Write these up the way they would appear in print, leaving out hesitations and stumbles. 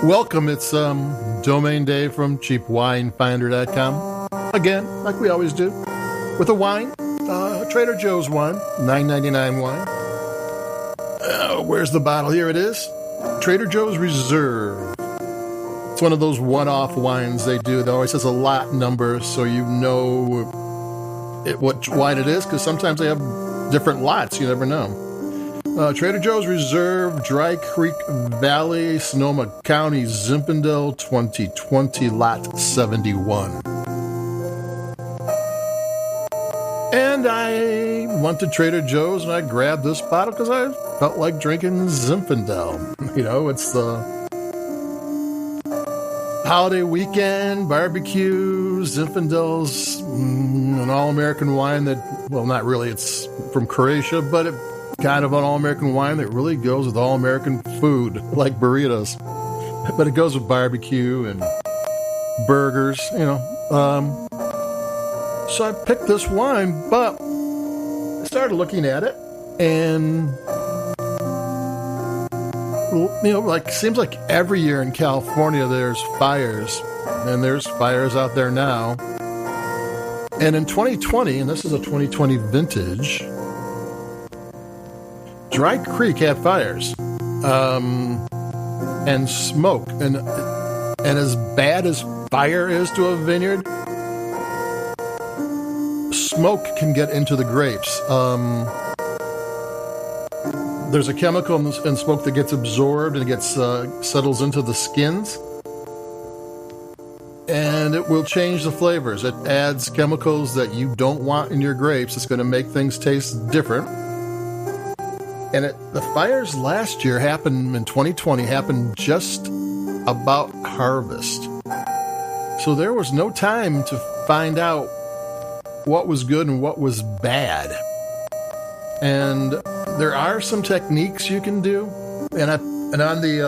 Welcome, it's Domain Day from CheapWineFinder.com. Again, like we always do, with a wine, Trader Joe's wine, $9.99 wine. Where's the bottle? Here it is. Trader Joe's Reserve. It's one of those one-off wines they do. It always has a lot number, so you know what wine it is, because sometimes they have different lots. You never know. Trader Joe's Reserve, Dry Creek Valley, Sonoma County, Zinfandel, 2020, Lot 71. And I went to Trader Joe's and I grabbed this bottle because I felt like drinking Zinfandel. You know, it's the holiday weekend, barbecue, Zinfandel's an all-American wine that, well, not really, it's from Croatia, but it kind of an all-American wine that really goes with all-American food, like burritos. But it goes with barbecue and burgers, you know. So I picked this wine, but I started looking at it, and, you know, like, seems like every year in California there's fires, and there's fires out there now. And in 2020, and this is a 2020 vintage, Dry Creek had fires and smoke, and as bad as fire is to a vineyard, smoke can get into the grapes. There's a chemical in smoke that gets absorbed and gets settles into the skins, and it will change the flavors. It adds chemicals that you don't want in your grapes. It's going to make things taste different. And the fires last year happened in 2020, happened just about harvest. So there was no time to find out what was good and what was bad. And there are some techniques you can do. And on the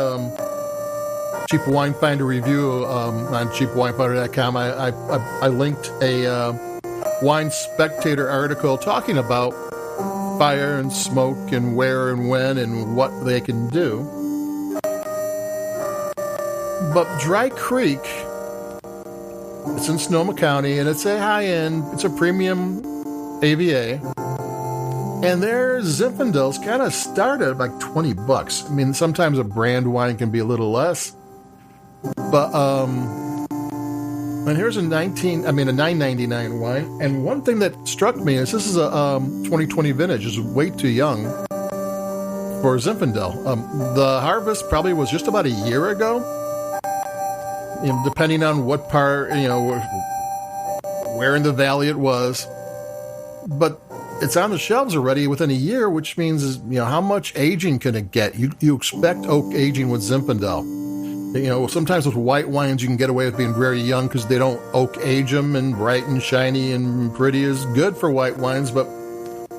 Cheap Wine Finder review on cheapwinefinder.com, I linked a Wine Spectator article talking about fire and smoke and where and when and what they can do. But Dry Creek, it's in Sonoma County, and it's a high-end, it's a premium AVA. And their Zinfandel's kind of start at like $20. I mean, sometimes a brand wine can be a little less. But, and here's a $9.99 wine. And one thing that struck me is this is a 2020 vintage. It's way too young for Zinfandel. The harvest probably was just about a year ago. You know, depending on what part, you know, where in the valley it was. But it's on the shelves already within a year, which means, you know, how much aging can it get? You expect oak aging with Zinfandel. You know, sometimes with white wines you can get away with being very young because they don't oak age them, and bright and shiny and pretty is good for white wines. But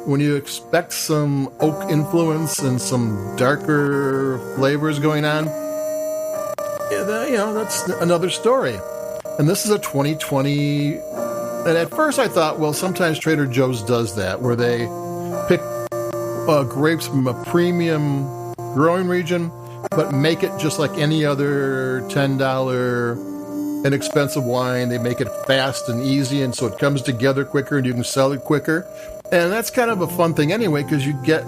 when you expect some oak influence and some darker flavors going on, you know, that's another story. And this is a 2020. And at first I thought, well, sometimes Trader Joe's does that, where they pick grapes from a premium growing region, but make it just like any other $10 inexpensive wine. They make it fast and easy, and so it comes together quicker and you can sell it quicker. And that's kind of a fun thing anyway, because you get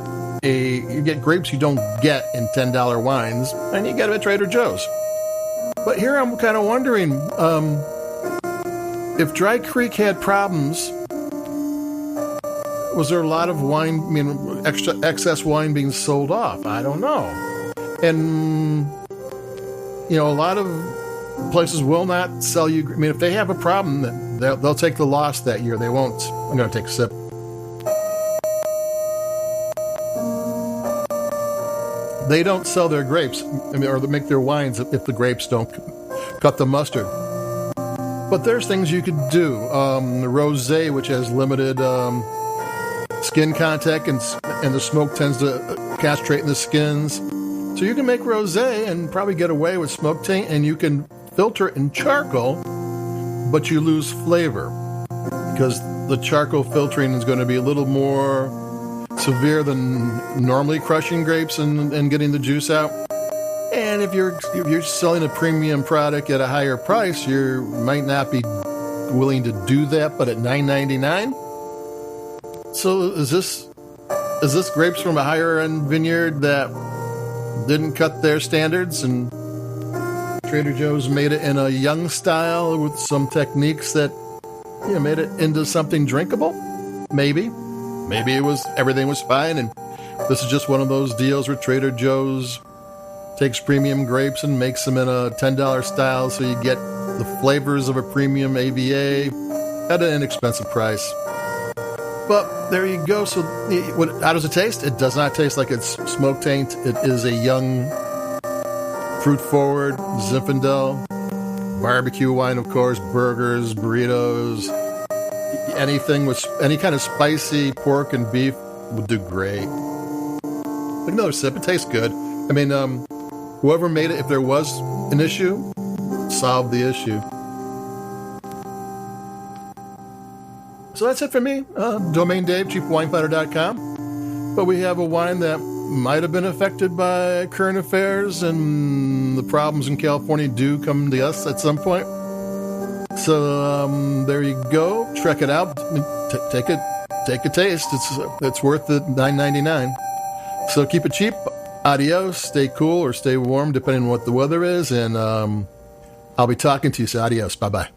grapes you don't get in $10 wines, and you get them at Trader Joe's. But here I'm kind of wondering, if Dry Creek had problems, was there a lot of wine, I mean, excess wine being sold off? I don't know. And, you know, a lot of places will not sell you. I mean, if they have a problem, they'll take the loss that year. They won't. I'm going to take a sip. They don't sell their grapes, I mean, or they make their wines if the grapes don't cut the mustard. But there's things you could do. The rosé, which has limited skin contact, and the smoke tends to castrate in the skins. So you can make rosé and probably get away with smoke taint, and you can filter it in charcoal, but you lose flavor because the charcoal filtering is going to be a little more severe than normally crushing grapes and getting the juice out. And if you're selling a premium product at a higher price, you might not be willing to do that, but at $9.99. So is this grapes from a higher end vineyard that didn't cut their standards, and Trader Joe's made it in a young style with some techniques that made it into something drinkable? Maybe everything was fine, and this is just one of those deals where Trader Joe's takes premium grapes and makes them in a $10 style, so you get the flavors of a premium AVA at an inexpensive price. But there you go. So how does it taste? It does not taste like it's smoke taint. It is a young, fruit-forward Zinfandel barbecue wine, of course, burgers, burritos, anything with any kind of spicy pork and beef would do great. Like another sip, it tastes good. I mean, whoever made it, if there was an issue, solved the issue. So that's it for me. Domain Dave, cheapwinefinder.com. But we have a wine that might have been affected by current affairs, and the problems in California do come to us at some point. So there you go. Check it out. Take a taste. It's worth the $9.99. So keep it cheap. Adios. Stay cool or stay warm, depending on what the weather is. And I'll be talking to you. So adios. Bye-bye.